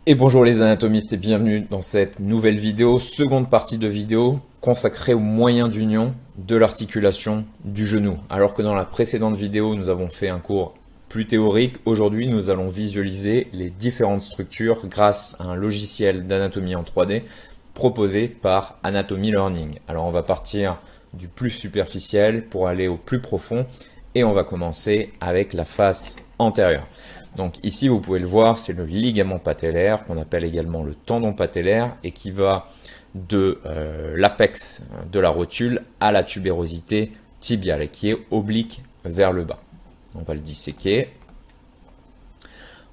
Et bonjour les anatomistes et bienvenue dans cette nouvelle vidéo, seconde partie de vidéo consacrée aux moyens d'union de l'articulation du genou. Alors que dans la précédente vidéo, nous avons fait un cours plus théorique, aujourd'hui nous allons visualiser les différentes structures grâce à un logiciel d'anatomie en 3D proposé par Anatomy Learning. Alors on va partir du plus superficiel pour aller au plus profond et on va commencer avec la face antérieure. Donc ici, vous pouvez le voir, c'est le ligament patellaire qu'on appelle également le tendon patellaire et qui va de l'apex de la rotule à la tubérosité tibiale et qui est oblique vers le bas. On va le disséquer.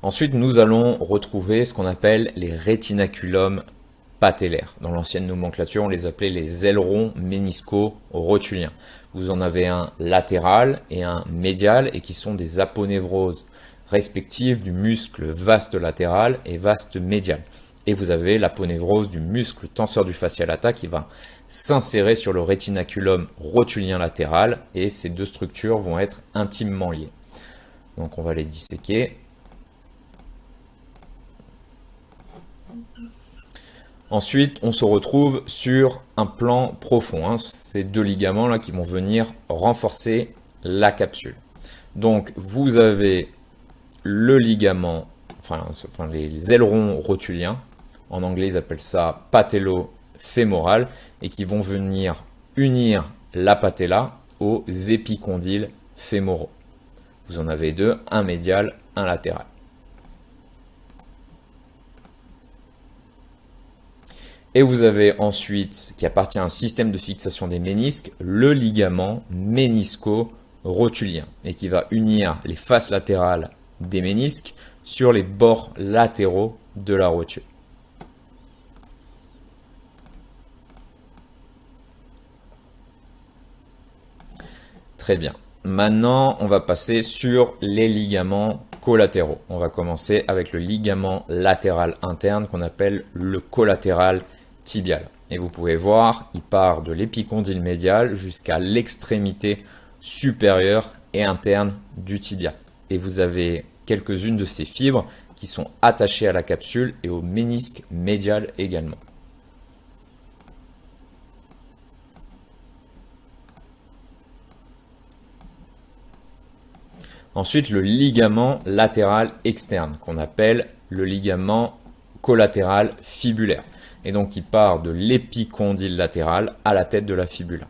Ensuite, nous allons retrouver ce qu'on appelle les rétinaculums patellaires. Dans l'ancienne nomenclature, on les appelait les ailerons ménisco-rotuliens. Vous en avez un latéral et un médial et qui sont des aponevroses respectives du muscle vaste latéral et vaste médial. Et vous avez l'aponévrose du muscle tenseur du fascia lata qui va s'insérer sur le rétinaculum rotulien latéral et ces deux structures vont être intimement liées. Donc on va les disséquer. Ensuite, on se retrouve sur un plan profond. Ces deux ligaments là qui vont venir renforcer la capsule. Donc vous avez le ligament, les ailerons rotuliens, en anglais ils appellent ça patello-fémoral, et qui vont venir unir la patella aux épicondyles fémoraux. Vous en avez deux, un médial, un latéral. Et vous avez ensuite, qui appartient à un système de fixation des ménisques, le ligament ménisco-rotulien, et qui va unir les faces latérales des ménisques sur les bords latéraux de la rotule. Très bien. Maintenant, on va passer sur les ligaments collatéraux. On va commencer avec le ligament latéral interne qu'on appelle le collatéral tibial. Et vous pouvez voir, il part de l'épicondyle médial jusqu'à l'extrémité supérieure et interne du tibia. Et vous avez quelques-unes de ces fibres qui sont attachées à la capsule et au ménisque médial également. Ensuite, le ligament latéral externe, qu'on appelle le ligament collatéral fibulaire. Et donc, il part de l'épicondyle latéral à la tête de la fibula.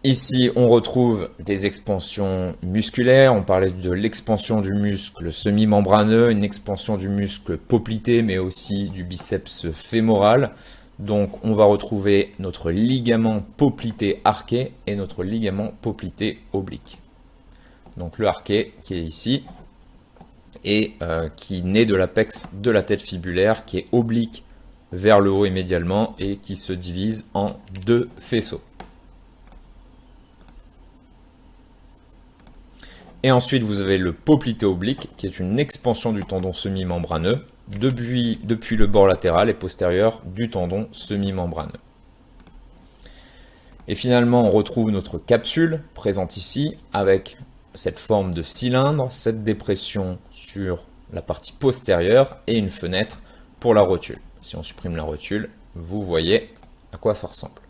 Ici, on retrouve des expansions musculaires. On parlait de l'expansion du muscle semi-membraneux, une expansion du muscle poplité, mais aussi du biceps fémoral. Donc, on va retrouver notre ligament poplité arqué et notre ligament poplité oblique. Donc, le arqué qui est ici et qui naît de l'apex de la tête fibulaire, qui est oblique vers le haut et médialement et qui se divise en deux faisceaux. Et ensuite, vous avez le poplité oblique, qui est une expansion du tendon semi-membraneux depuis le bord latéral et postérieur du tendon semi-membraneux. Et finalement, on retrouve notre capsule présente ici avec cette forme de cylindre, cette dépression sur la partie postérieure et une fenêtre pour la rotule. Si on supprime la rotule, vous voyez à quoi ça ressemble.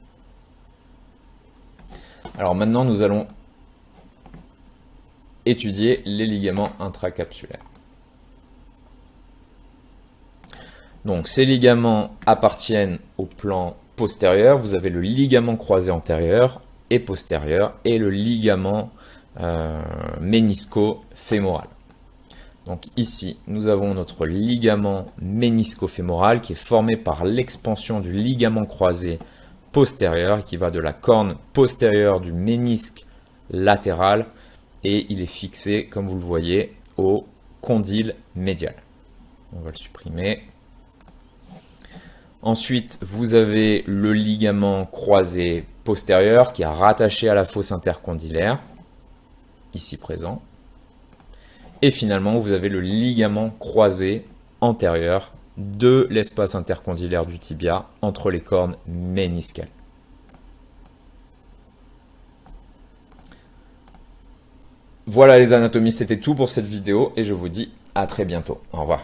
Alors maintenant, nous allons étudier les ligaments intracapsulaires. Donc ces ligaments appartiennent au plan postérieur. Vous avez le ligament croisé antérieur et postérieur et le ligament ménisco-fémoral. Donc ici, nous avons notre ligament ménisco-fémoral qui est formé par l'expansion du ligament croisé postérieur qui va de la corne postérieure du ménisque latéral et il est fixé, comme vous le voyez, au condyle médial. On va le supprimer. Ensuite, vous avez le ligament croisé postérieur qui est rattaché à la fosse intercondylaire, ici présent. Et finalement, vous avez le ligament croisé antérieur de l'espace intercondylaire du tibia entre les cornes méniscales. Voilà les anatomistes, c'était tout pour cette vidéo et je vous dis à très bientôt. Au revoir.